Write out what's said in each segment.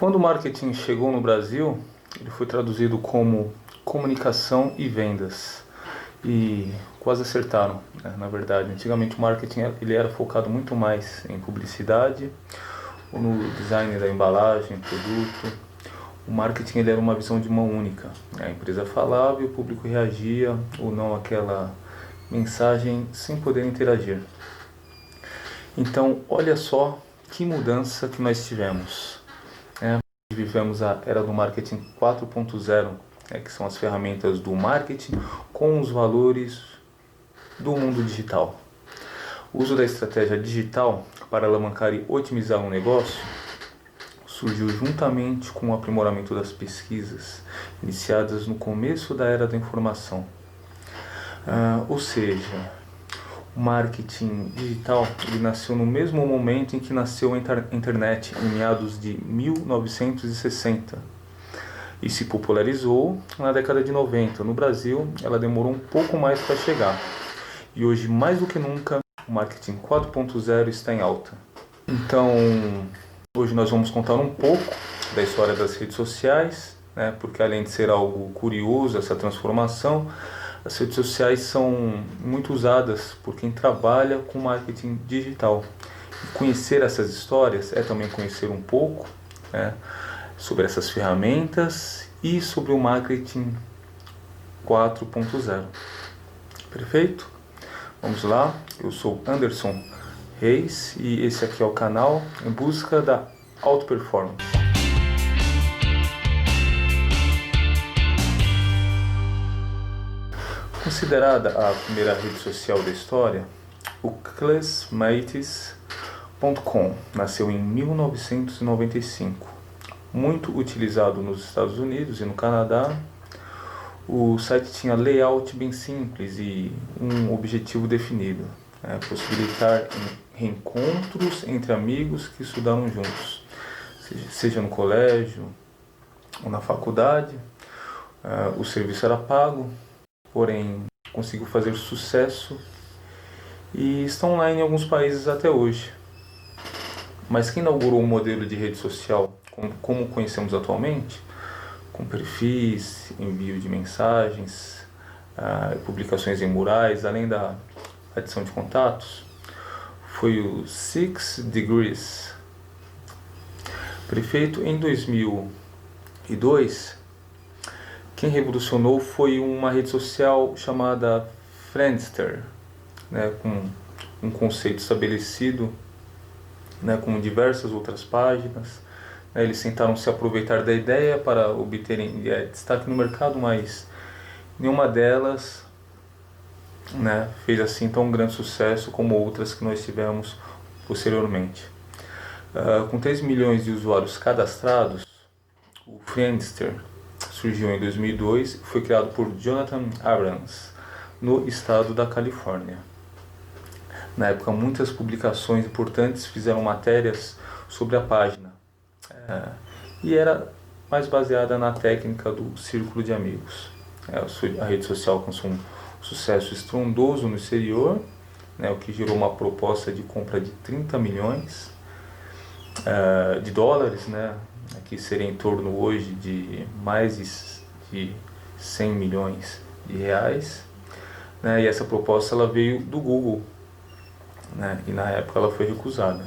Quando o marketing chegou no Brasil, ele foi traduzido como comunicação e vendas. E quase acertaram, né? Na verdade, antigamente o marketing ele era focado muito mais em publicidade, ou no design da embalagem, produto. O marketing ele era uma visão de mão única. A empresa falava e o público reagia ou não àquela mensagem sem poder interagir. Então, olha só que mudança que nós tivemos, né? Vivemos a era do marketing 4.0, que são as ferramentas do marketing com os valores do mundo digital. O uso da estratégia digital para alavancar e otimizar um negócio surgiu juntamente com o aprimoramento das pesquisas iniciadas no começo da era da informação. Ou seja, o marketing digital ele nasceu no mesmo momento em que nasceu a internet, em meados de 1960, e se popularizou na década de 90. No Brasil, ela demorou um pouco mais para chegar, e hoje, mais do que nunca, o marketing 4.0 está em alta. Então, hoje nós vamos contar um pouco da história das redes sociais, né? Porque além de ser algo curioso, essa transformação, as redes sociais são muito usadas por quem trabalha com marketing digital. E conhecer essas histórias é também conhecer um pouco, né, sobre essas ferramentas e sobre o marketing 4.0. Perfeito? Vamos lá, eu sou Anderson Reis e esse aqui é o canal Em Busca da Alta Performance. Considerada a primeira rede social da história, o Classmates.com nasceu em 1995. Muito utilizado nos Estados Unidos e no Canadá, o site tinha layout bem simples e um objetivo definido, possibilitar reencontros entre amigos que estudaram juntos, seja no colégio ou na faculdade. O serviço era pago, porém conseguiu fazer sucesso e está online em alguns países até hoje. Mas quem inaugurou o modelo de rede social como conhecemos atualmente, com perfis, envio de mensagens, publicações em murais, além da adição de contatos, foi o 6degrees. Feito em 2002, quem revolucionou foi uma rede social chamada Friendster, né, com um conceito estabelecido, né, com diversas outras páginas. Eles tentaram se aproveitar da ideia para obterem destaque no mercado, mas nenhuma delas, né, fez assim tão grande sucesso como outras que nós tivemos posteriormente. Com 3 milhões de usuários cadastrados, o Friendster surgiu em 2002 e foi criado por Jonathan Abrams, no estado da Califórnia. Na época, muitas publicações importantes fizeram matérias sobre a página, e era mais baseada na técnica do círculo de amigos. A rede social alcançou um sucesso estrondoso no exterior, né, o que gerou uma proposta de compra de 30 milhões de dólares, né, que seria em torno hoje de mais de 100 milhões de reais. Né, e essa proposta ela veio do Google, né, e na época ela foi recusada.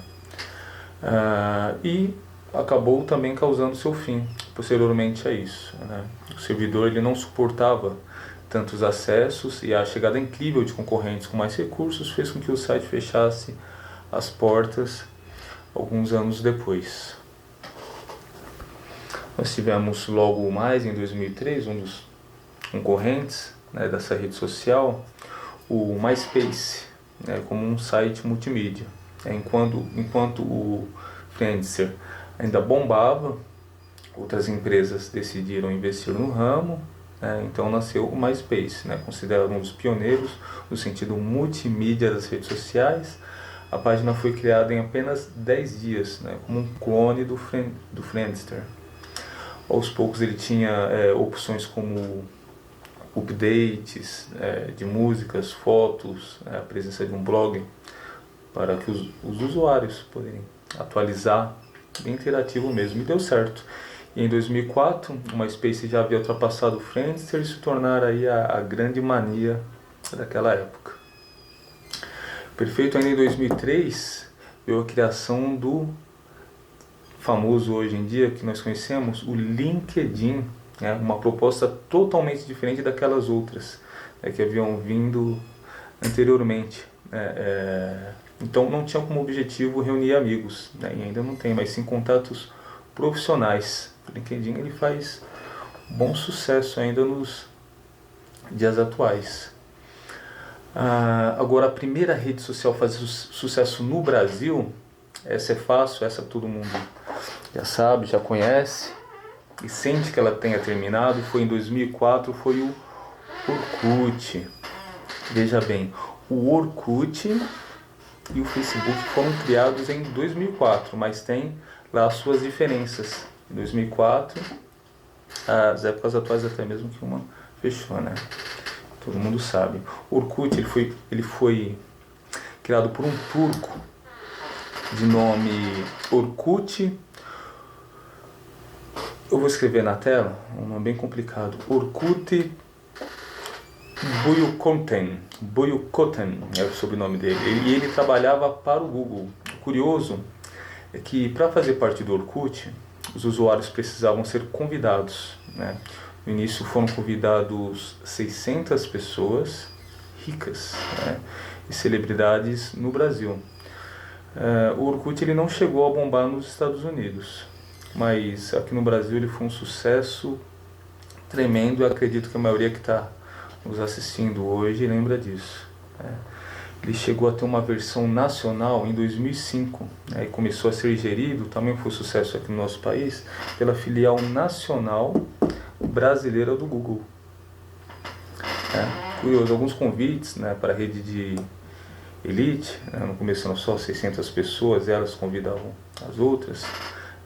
E acabou também causando seu fim posteriormente a isso, né? O servidor ele não suportava tantos acessos e a chegada incrível de concorrentes com mais recursos fez com que o site fechasse as portas alguns anos depois. Nós tivemos logo mais em 2003 um dos concorrentes, né, dessa rede social, o MySpace, né, como um site multimídia. Enquanto o Friendster ainda bombava, outras empresas decidiram investir no ramo, né, então nasceu o MySpace, né, considerado um dos pioneiros no sentido multimídia das redes sociais. A página foi criada em apenas 10 dias, né, como um clone do Friendster. Aos poucos ele tinha opções como updates de músicas, fotos, a presença de um blog para que os usuários poderem atualizar bem interativo mesmo, e deu certo. E em 2004, o MySpace já havia ultrapassado o Friendster e se tornar aí a grande mania daquela época. Perfeito, ainda em 2003, veio a criação do famoso hoje em dia, que nós conhecemos, o LinkedIn, né? Uma proposta totalmente diferente daquelas outras, que haviam vindo anteriormente. Então não tinha como objetivo reunir amigos, né? E ainda não tem, mas sim contatos profissionais. O LinkedIn ele faz bom sucesso ainda nos dias atuais. Agora, a primeira rede social a fazer sucesso no Brasil, essa é fácil, essa todo mundo já sabe, já conhece e sente que ela tenha terminado, foi em 2004, foi o Orkut. Veja bem, o Orkut e o Facebook foram criados em 2004, mas tem lá as suas diferenças. Em 2004, as épocas atuais até mesmo que uma fechou, né? Todo mundo sabe. O Orkut ele foi criado por um turco de nome Orkut. Eu vou escrever na tela, um nome bem complicado. Orkut Buyukotyan é o sobrenome dele. E ele trabalhava para o Google. O curioso é que para fazer parte do Orkut, os usuários precisavam ser convidados, né? No início foram convidados 600 pessoas ricas, né? E celebridades no Brasil. O Orkut ele não chegou a bombar nos Estados Unidos, mas aqui no Brasil ele foi um sucesso tremendo. Eu acredito que a maioria que está nos assistindo hoje lembra disso. Ele chegou a ter uma versão nacional em 2005, né, e começou a ser gerido, também foi um sucesso aqui no nosso país, pela filial nacional brasileira do Google. Curioso, alguns convites, né, para a rede de elite, né, no começo eram só 600 pessoas, elas convidavam as outras,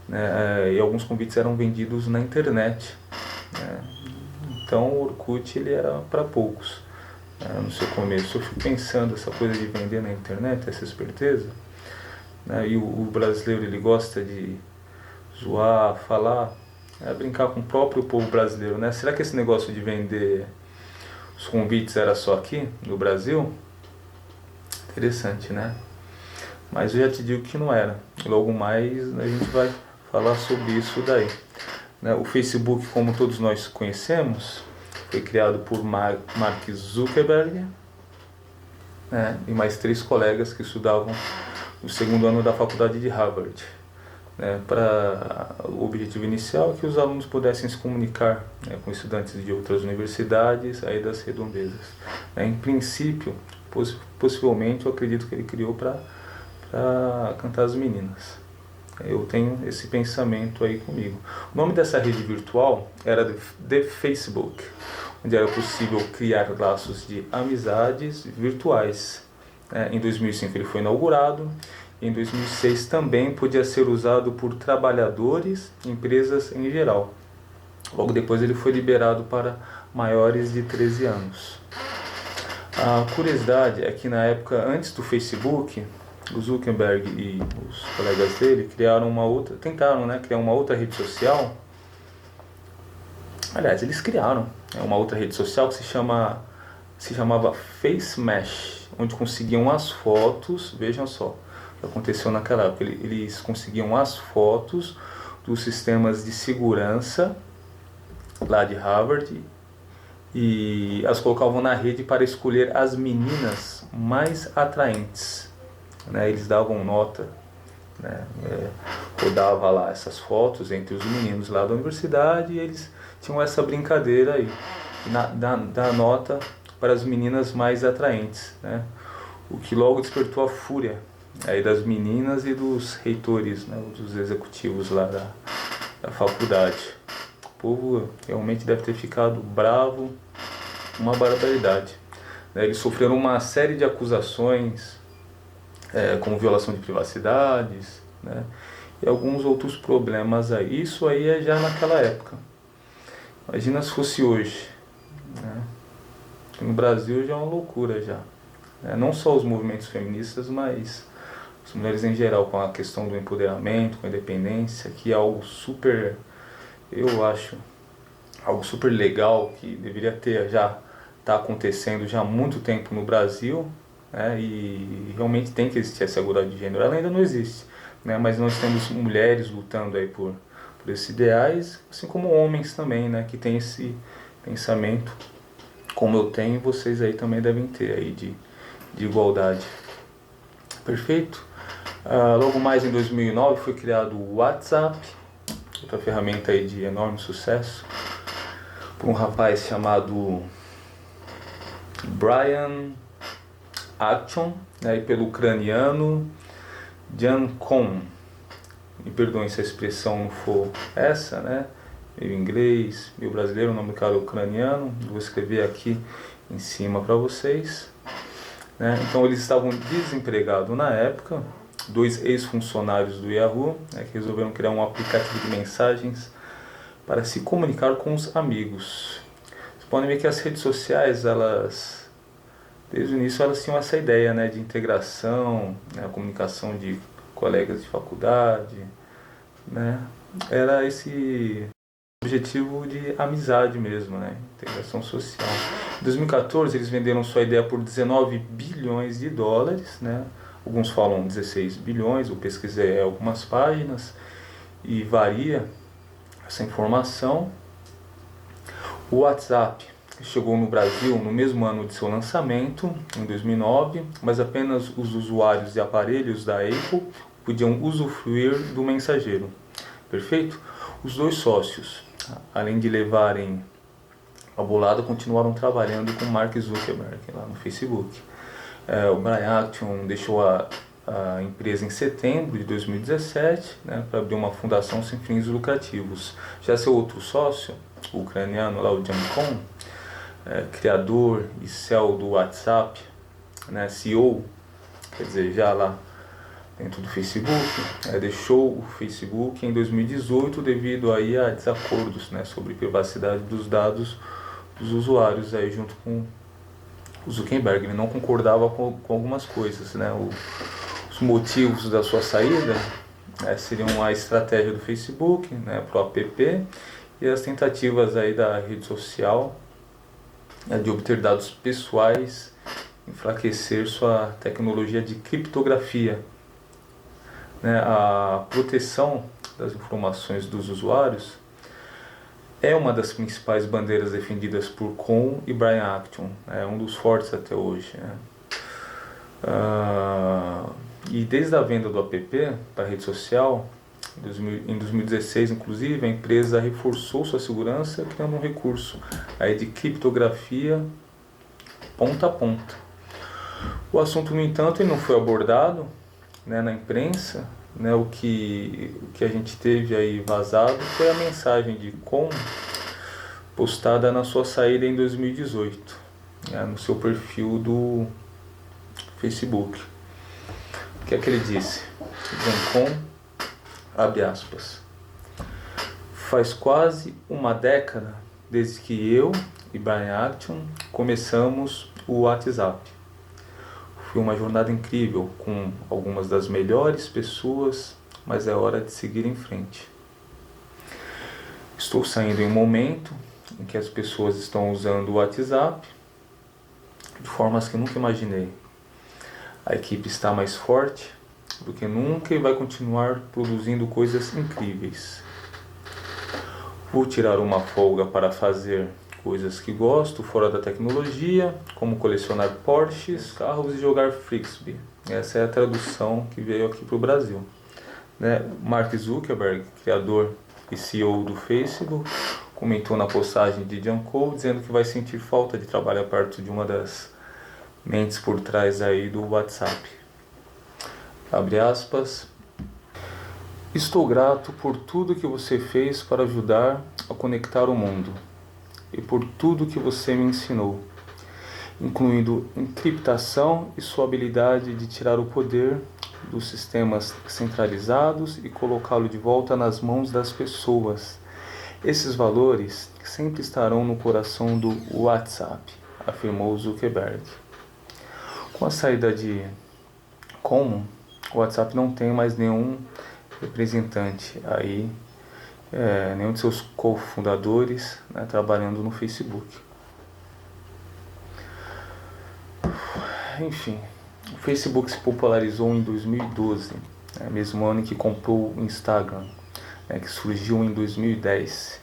né, e alguns convites eram vendidos na internet, né. Então o Orkut ele era para poucos, né, no seu começo. Eu fico pensando essa coisa de vender na internet, essa esperteza, né, e o brasileiro ele gosta de zoar, falar, brincar com o próprio povo brasileiro, né? Será que esse negócio de vender os convites era só aqui no Brasil? Interessante, né? Mas eu já te digo que não era. Logo mais a gente vai falar sobre isso daí. O Facebook, como todos nós conhecemos, foi criado por Mark Zuckerberg, né, e mais 3 colegas que estudavam no segundo ano da faculdade de Harvard. O objetivo inicial é que os alunos pudessem se comunicar, né, com estudantes de outras universidades aí das redondezas. Em princípio, possivelmente, eu acredito que ele criou para cantar as meninas. Eu tenho esse pensamento aí comigo. O nome dessa rede virtual era The Facebook, onde era possível criar laços de amizades virtuais. Em 2005 ele foi inaugurado. Em 2006 também podia ser usado por trabalhadores e empresas em geral. Logo depois ele foi liberado para maiores de 13 anos. A curiosidade é que na época antes do Facebook, o Zuckerberg e os colegas dele tentaram criar uma outra rede social. Aliás, eles criaram uma outra rede social que se chamava FaceMesh, onde conseguiam as fotos. Vejam só o que aconteceu naquela época. Eles conseguiam as fotos dos sistemas de segurança lá de Harvard e as colocavam na rede para escolher as meninas mais atraentes. Eles davam nota, rodava lá essas fotos entre os meninos lá da universidade e eles tinham essa brincadeira aí, da nota para as meninas mais atraentes, né? O que logo despertou a fúria aí das meninas e dos reitores, né, dos executivos lá da faculdade. O povo realmente deve ter ficado bravo, uma barbaridade. Eles sofreram uma série de acusações, como violação de privacidades, né, e alguns outros problemas aí. Isso aí é já naquela época. Imagina se fosse hoje, né? No Brasil já é uma loucura já. Não só os movimentos feministas, mas as mulheres em geral, com a questão do empoderamento, com a independência, que é algo super, eu acho, algo super legal, que deveria ter está acontecendo já há muito tempo no Brasil, né, e realmente tem que existir essa igualdade de gênero. Ela ainda não existe, né, mas nós temos mulheres lutando aí por esses ideais, assim como homens também, né, que tem esse pensamento, como eu tenho, vocês aí também devem ter aí de igualdade. Perfeito? Logo mais em 2009 foi criado o WhatsApp, outra ferramenta aí de enorme sucesso, por um rapaz chamado Brian Acton, né, e pelo ucraniano Jan Koum. Me perdoem se a expressão não for essa, né? Meio inglês, meio brasileiro, o nome do cara é ucraniano. Vou escrever aqui em cima para vocês. Né? Então eles estavam desempregados na época, 2 ex-funcionários do Yahoo, né, que resolveram criar um aplicativo de mensagens para se comunicar com os amigos. Vocês podem ver que as redes sociais, elas, desde o início, elas tinham essa ideia, né, de integração, né, a comunicação de colegas de faculdade, né, era esse objetivo de amizade mesmo, né, integração social. Em 2014 eles venderam sua ideia por 19 bilhões de dólares, né, alguns falam 16 bilhões, eu pesquisei algumas páginas e varia essa informação. O WhatsApp chegou no Brasil no mesmo ano de seu lançamento, em 2009, mas apenas os usuários de aparelhos da Apple podiam usufruir do mensageiro. Perfeito? Os 2 sócios, além de levarem a bolada, continuaram trabalhando com Mark Zuckerberg lá no Facebook. O Brian Acton deixou a empresa em setembro de 2017, né, para abrir uma fundação sem fins lucrativos. Já seu outro sócio, o ucraniano lá, o Jan Koum, criador e CEO do WhatsApp, né, CEO, quer dizer, já lá dentro do Facebook, deixou o Facebook em 2018 devido aí a desacordos, né, sobre privacidade dos dados dos usuários aí junto com o Zuckerberg. Ele não concordava com algumas coisas, né? Os motivos da sua saída, né, seriam a estratégia do Facebook, né, pro app, e as tentativas aí da rede social, né, de obter dados pessoais, enfraquecer sua tecnologia de criptografia, né. A proteção das informações dos usuários é uma das principais bandeiras defendidas por Koum e Brian Acton, é um dos fortes até hoje, né. E desde a venda do app para a rede social, em 2016 inclusive, a empresa reforçou sua segurança criando um recurso aí de criptografia ponta a ponta. O assunto, no entanto, ele não foi abordado, né, na imprensa, né. O que a gente teve aí vazado foi a mensagem de Koum postada na sua saída em 2018, né, no seu perfil do Facebook. O que é que ele disse? Jan Koum, abre aspas, faz quase uma década desde que eu e Brian Acton começamos o WhatsApp. Foi uma jornada incrível com algumas das melhores pessoas, mas é hora de seguir em frente. Estou saindo em um momento em que as pessoas estão usando o WhatsApp de formas que nunca imaginei. A equipe está mais forte do que nunca e vai continuar produzindo coisas incríveis. Vou tirar uma folga para fazer coisas que gosto fora da tecnologia, como colecionar Porsches, carros e jogar Frisbee. Essa é a tradução que veio aqui para o Brasil. Né? Mark Zuckerberg, criador e CEO do Facebook, comentou na postagem de Jan Koum dizendo que vai sentir falta de trabalhar perto de uma das mentes por trás aí do WhatsApp. Abre aspas. Estou grato por tudo que você fez para ajudar a conectar o mundo e por tudo que você me ensinou, incluindo encriptação e sua habilidade de tirar o poder dos sistemas centralizados e colocá-lo de volta nas mãos das pessoas. Esses valores sempre estarão no coração do WhatsApp, afirmou Zuckerberg. Com a saída de Koum, o WhatsApp não tem mais nenhum representante aí, nenhum de seus cofundadores, né, trabalhando no Facebook. Enfim, o Facebook se popularizou em 2012, mesmo ano em que comprou o Instagram, que surgiu em 2010.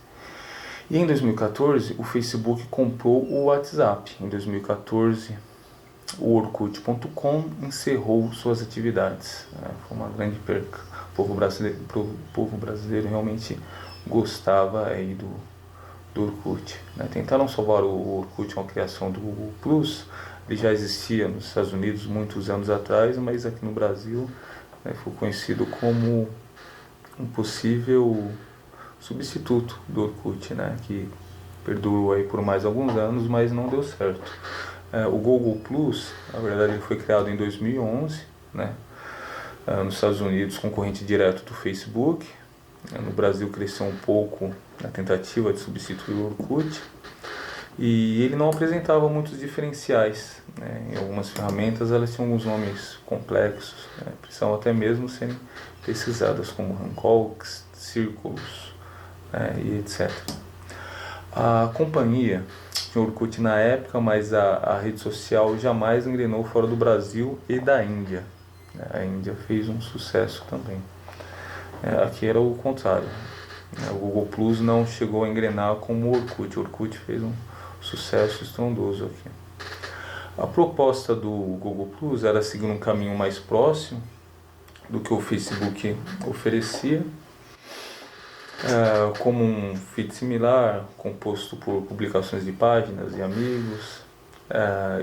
E em 2014, o Facebook comprou o WhatsApp. Em 2014, o Orkut.com encerrou suas atividades. Foi uma grande perca. O povo brasileiro realmente gostava aí do Orkut. Tentaram salvar o Orkut com a criação do Google Plus. Ele já existia nos Estados Unidos muitos anos atrás, mas aqui no Brasil foi conhecido como um possível substituto do Orkut, que perdurou aí por mais alguns anos, mas não deu certo. O Google Plus, na verdade, ele foi criado em 2011, nos Estados Unidos, concorrente direto do Facebook. No Brasil cresceu um pouco na tentativa de substituir o Orkut. E ele não apresentava muitos diferenciais. Em algumas ferramentas elas tinham alguns nomes complexos, precisavam até mesmo serem pesquisadas, como Hangouts, Círculos, e etc. A companhia tinha Orkut na época, mas a rede social jamais engrenou fora do Brasil e da Índia. A Índia fez um sucesso também. Aqui era o contrário. O Google Plus não chegou a engrenar como o Orkut. O Orkut fez um sucesso estrondoso aqui. A proposta do Google Plus era seguir um caminho mais próximo do que o Facebook oferecia, como um feed similar, composto por publicações de páginas e amigos.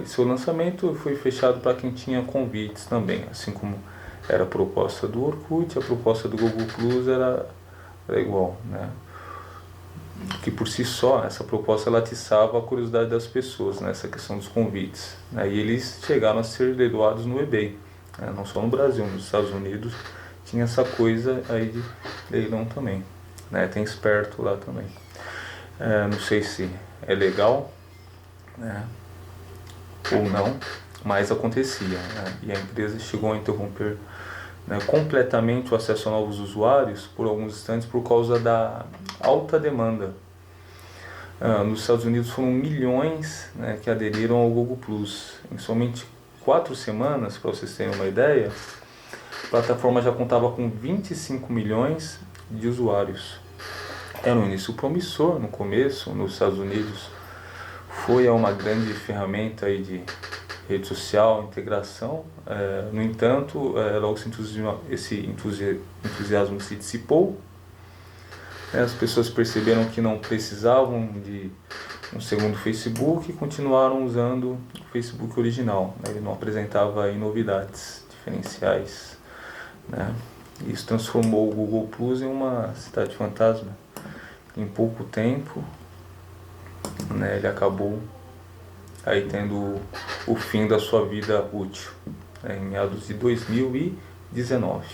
E seu lançamento foi fechado para quem tinha convites também, assim como era a proposta do Orkut. A proposta do Google Plus era igual, que por si só, essa proposta ela atiçava a curiosidade das pessoas, nessa questão dos convites. E eles chegaram a ser leiloados no eBay, não só no Brasil, nos Estados Unidos tinha essa coisa aí de leilão também. Tem esperto lá também. Não sei se é legal, ou não, mas acontecia. E a empresa chegou a interromper completamente o acesso a novos usuários por alguns instantes por causa da alta demanda. Nos Estados Unidos foram milhões que aderiram ao Google Plus. Em somente 4 semanas, para vocês terem uma ideia, a plataforma já contava com 25 milhões de usuários. Era um início promissor no começo. Nos Estados Unidos foi uma grande ferramenta aí de rede social, integração. No entanto, logo esse entusiasmo se dissipou. As pessoas perceberam que não precisavam de um segundo Facebook e continuaram usando o Facebook original. Ele não apresentava aí novidades diferenciais. Isso transformou o Google Plus em uma cidade fantasma. Em pouco tempo, ele acabou aí tendo o fim da sua vida útil, em meados de 2019.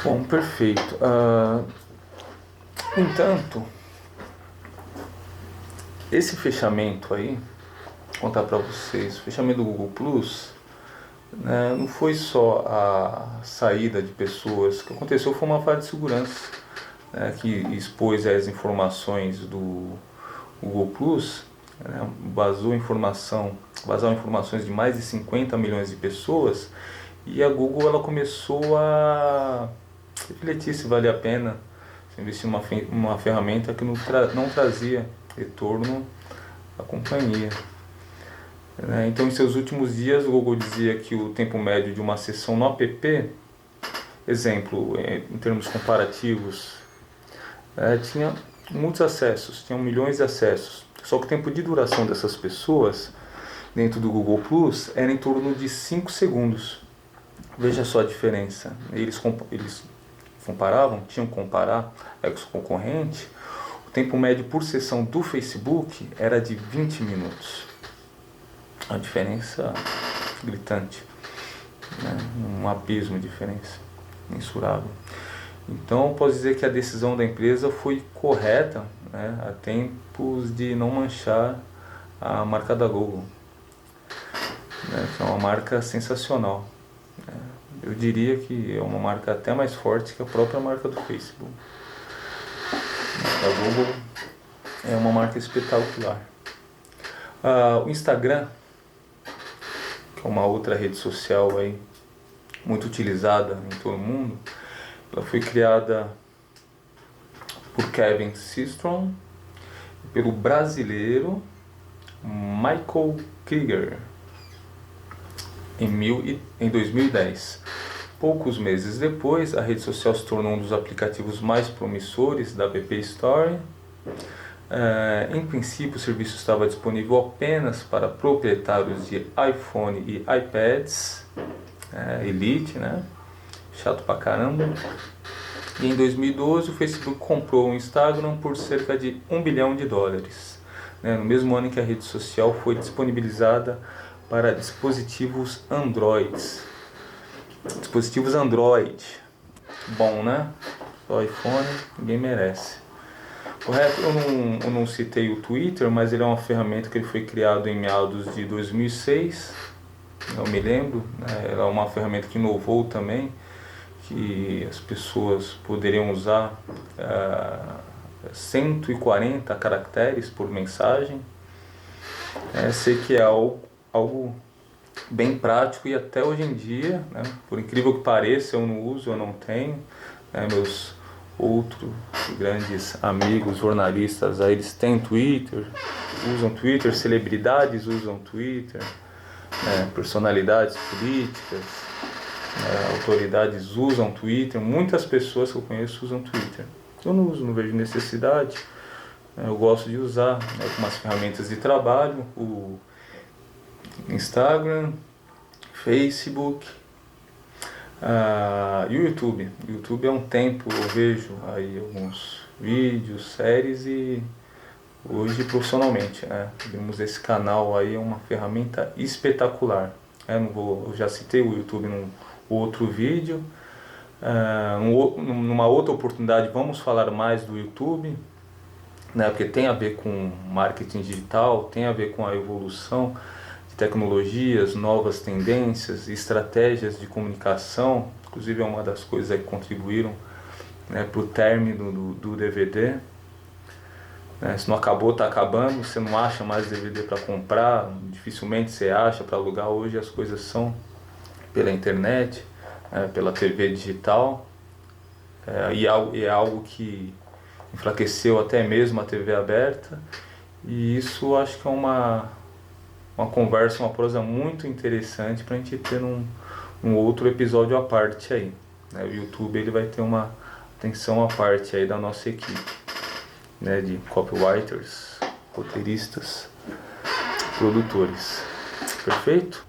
Bom, perfeito. No entanto, esse fechamento aí, vou contar para vocês, o fechamento do Google Plus, não foi só a saída de pessoas. O que aconteceu foi uma falha de segurança, que expôs as informações do Google Plus, vazou informações de mais de 50 milhões de pessoas, e a Google ela começou a refletir se valia a pena investir numa ferramenta que não trazia retorno à companhia. Então, em seus últimos dias, o Google dizia que o tempo médio de uma sessão no app, exemplo, em termos comparativos, tinha muitos acessos, tinham milhões de acessos. Só que o tempo de duração dessas pessoas dentro do Google Plus era em torno de 5 segundos. Veja só a diferença. Eles comparavam, tinham que comparar com os concorrentes. O tempo médio por sessão do Facebook era de 20 minutos. A diferença gritante, um abismo de diferença, mensurável. Então, posso dizer que a decisão da empresa foi correta, a tempos de não manchar a marca da Google, que é uma marca sensacional. Eu diria que é uma marca até mais forte que a própria marca do Facebook. A Google é uma marca espetacular. O Instagram, que é uma outra rede social aí, muito utilizada em todo o mundo, ela foi criada por Kevin Systrom e pelo brasileiro Michael Krieger em 2010. Poucos meses depois, a rede social se tornou um dos aplicativos mais promissores da App Store. Em princípio, o serviço estava disponível apenas para proprietários de iPhone e iPads Elite, né? Chato pra caramba. E em 2012, o Facebook comprou o Instagram por cerca de $1 bilhão, né? No mesmo ano em que a rede social foi disponibilizada para dispositivos Android. Bom, né? Só iPhone, ninguém merece. Correto? Eu não citei o Twitter, mas ele é uma ferramenta que ele foi criado em meados de 2006. Eu me lembro, né? Ela é uma ferramenta que inovou também, que as pessoas poderiam usar 140 caracteres por mensagem. Sei que é algo bem prático e até hoje em dia, né, por incrível que pareça, eu não uso, eu não tenho. Meus outros grandes amigos jornalistas, aí eles têm Twitter, usam Twitter, celebridades usam Twitter, personalidades políticas, autoridades usam Twitter, muitas pessoas que eu conheço usam Twitter. Eu não uso, não vejo necessidade. Eu gosto de usar algumas ferramentas de trabalho, o Instagram, Facebook e o YouTube. O YouTube há um tempo eu vejo aí alguns vídeos, séries e hoje profissionalmente, né? Vimos esse canal aí, é uma ferramenta espetacular. Eu já citei o YouTube num outro vídeo. Numa outra oportunidade vamos falar mais do YouTube, né? Porque tem a ver com marketing digital, tem a ver com a evolução de tecnologias, novas tendências, estratégias de comunicação. Inclusive é uma das coisas que contribuíram, né, para o término do DVD. Se não acabou, está acabando. Você não acha mais DVD para comprar, dificilmente você acha para alugar. Hoje as coisas são pela internet, pela TV digital, e é algo que enfraqueceu até mesmo a TV aberta. E isso acho que é uma conversa, uma prosa muito interessante para a gente ter um outro episódio à parte aí. O YouTube ele vai ter uma atenção à parte aí da nossa equipe, né, de copywriters, roteiristas, produtores. Perfeito?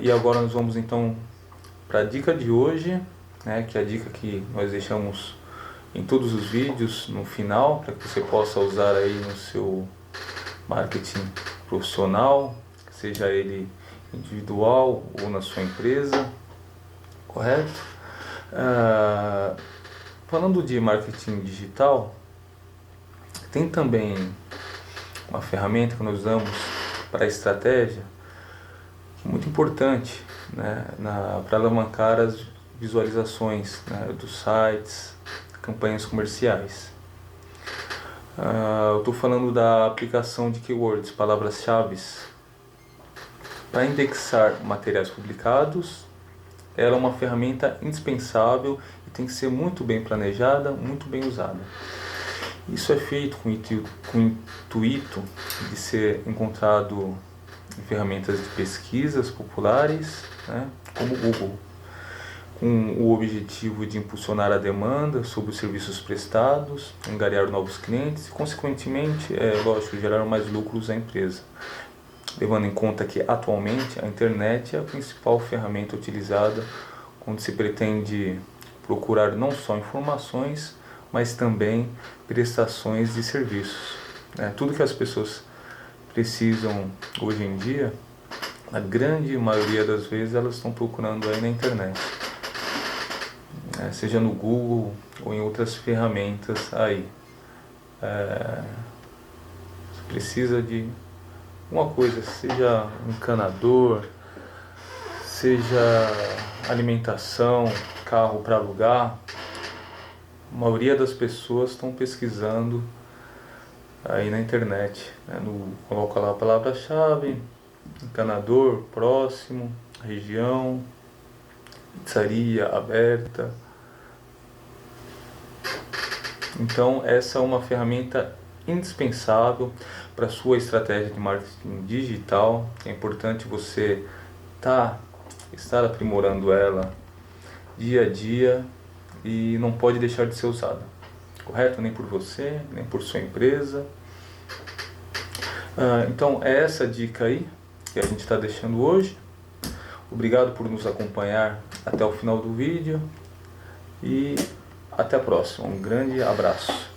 E agora nós vamos então para a dica de hoje, né, que é a dica que nós deixamos em todos os vídeos no final, para que você possa usar aí no seu marketing profissional, seja ele individual ou na sua empresa, correto? Falando de marketing digital, tem também uma ferramenta que nós usamos para estratégia, muito importante, né, para alavancar as visualizações, né, dos sites, campanhas comerciais. Eu estou falando da aplicação de keywords, palavras-chave, para indexar materiais publicados. Ela é uma ferramenta indispensável e tem que ser muito bem planejada, muito bem usada. Isso é feito com o intuito de ser encontrado em ferramentas de pesquisas populares, né, como o Google, com o objetivo de impulsionar a demanda sobre os serviços prestados, angariar novos clientes e, consequentemente, lógico, gerar mais lucros à empresa. Levando em conta que, atualmente, a internet é a principal ferramenta utilizada quando se pretende procurar não só informações, mas também prestações de serviços. Tudo que as pessoas precisam hoje em dia, a grande maioria das vezes elas estão procurando aí na internet, seja no Google ou em outras ferramentas aí. Você precisa de uma coisa, seja um encanador, seja alimentação, carro para alugar. A maioria das pessoas estão pesquisando aí na internet, né? Coloca lá a palavra-chave, encanador, próximo, região, pizzaria aberta. Então essa é uma ferramenta indispensável para a sua estratégia de marketing digital. É importante você estar aprimorando ela dia a dia e não pode deixar de ser usada, correto? Nem por você, nem por sua empresa. Então é essa dica aí que a gente está deixando hoje. Obrigado por nos acompanhar até o final do vídeo e até a próxima. Um grande abraço.